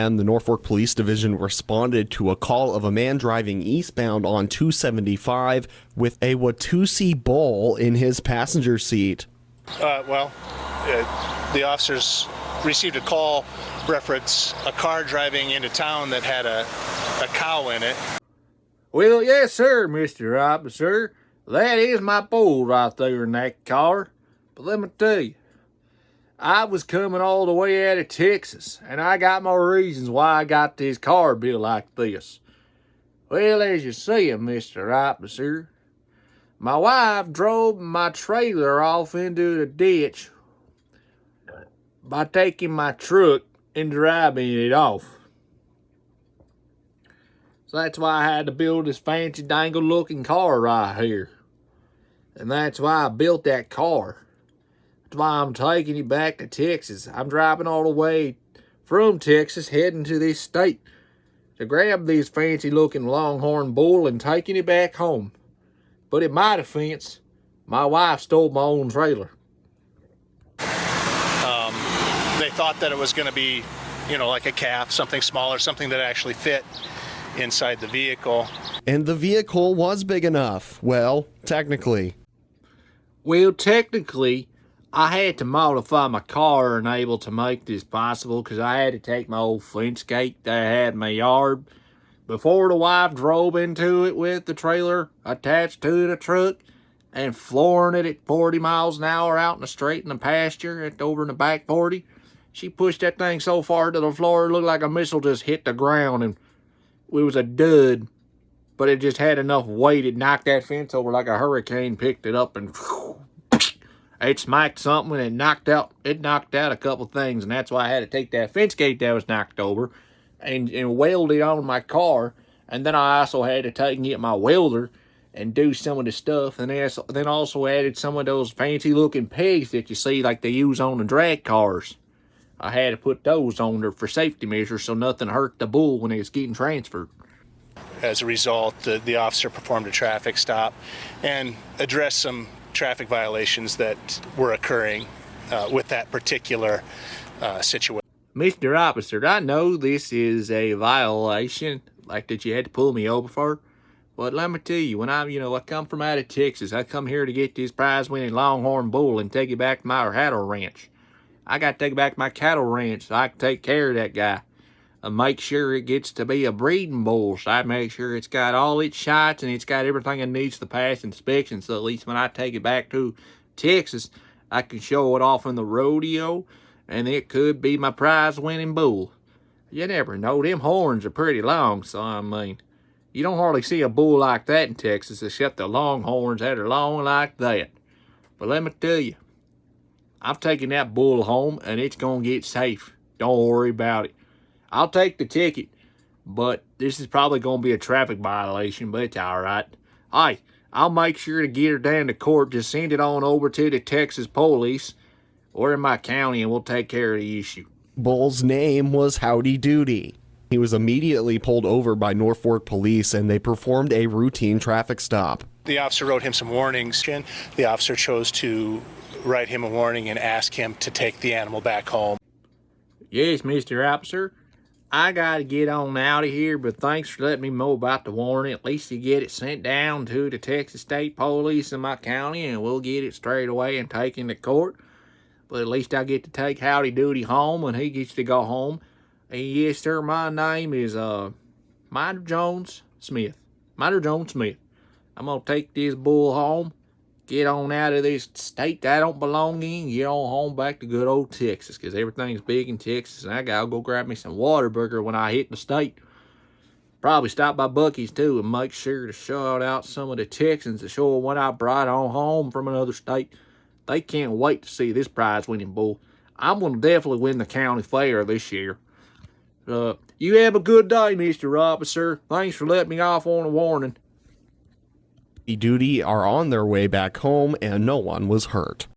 And the Norfolk Police Division responded to a call of a man driving eastbound on 275 with a Watusi bull in his passenger seat. The officers received a call reference a car driving into town that had a cow in it. Well, yes, sir, Mr. Officer. That is my bull right there in that car. But let me tell you, I was coming all the way out of Texas, and I got my reasons why I got this car built like this. Well, as you see, Mr. Officer, my wife drove my trailer off into the ditch by taking my truck and driving it off. So that's why I had to build this fancy dangle looking car right here. And that's why I built that car. That's why I'm taking you back to Texas. I'm driving all the way from Texas, heading to this state to grab this fancy looking longhorn bull and taking it back home. But in my defense, my wife stole my own trailer. They thought that it was going to be, like a calf, something smaller, something that actually fit inside the vehicle. And the vehicle was big enough. Well, technically. Well, technically, I had to modify my car and able to make this possible because I had to take my old fence gate that I had in my yard before the wife drove into it with the trailer attached to the truck and flooring it at 40 miles an hour out in the straight in the pasture over in the back 40. She pushed that thing so far to the floor it looked like a missile just hit the ground, and it was a dud, but it just had enough weight it knocked that fence over like a hurricane, picked it up and it smacked something and it knocked out a couple things, and that's why I had to take that fence gate that was knocked over and weld it on my car. And then I also had to take and get my welder and do some of the stuff, and then also added some of those fancy looking pegs that you see like they use on the drag cars. I had to put those on there for safety measures so nothing hurt the bull when it was getting transferred. As a result, the officer performed a traffic stop and addressed some traffic violations that were occurring with that particular situation. Mr. Officer, I know this is a violation, like that you had to pull me over for. But let me tell you, when I come from out of Texas, I come here to get this prize-winning longhorn bull and take it back to my cattle ranch. I got to take it back to my cattle ranch so I can take care of that guy and make sure it gets to be a breeding bull. So I make sure it's got all its shots and it's got everything it needs to pass inspection. So at least when I take it back to Texas, I can show it off in the rodeo and it could be my prize-winning bull. You never know. Them horns are pretty long, so I mean, you don't hardly see a bull like that in Texas except the longhorns that are long like that. But let me tell you, I'm taking that bull home and it's going to get safe. Don't worry about it. I'll take the ticket, but this is probably going to be a traffic violation, but it's all right. Hey, I'll make sure to get her down to court. Just send it on over to the Texas police or in my county and we'll take care of the issue. Bull's name was Howdy Doody. He was immediately pulled over by Norfolk police and they performed a routine traffic stop. The officer wrote him some warnings. The officer chose to write him a warning and ask him to take the animal back home. Yes, Mr. Officer. I gotta get on out of here, but thanks for letting me know about the warning. At least you get it sent down to the Texas State Police in my county, and we'll get it straight away and taken to court. But at least I get to take Howdy Doody home, and he gets to go home. And yes, sir, my name is Minor Jones Smith. Minor Jones Smith. I'm gonna take this bull home, get on out of this state that I don't belong in, get on home back to good old Texas, because everything's big in Texas, and I gotta go grab me some Whataburger when I hit the state. Probably stop by Buc-ee's too and make sure to shout out some of the Texans to show them what I brought on home from another state. They can't wait to see this prize-winning bull. I'm gonna definitely win the county fair this year. You have a good day, Mr. Officer. Thanks for letting me off on a warning. Duty are on their way back home and no one was hurt.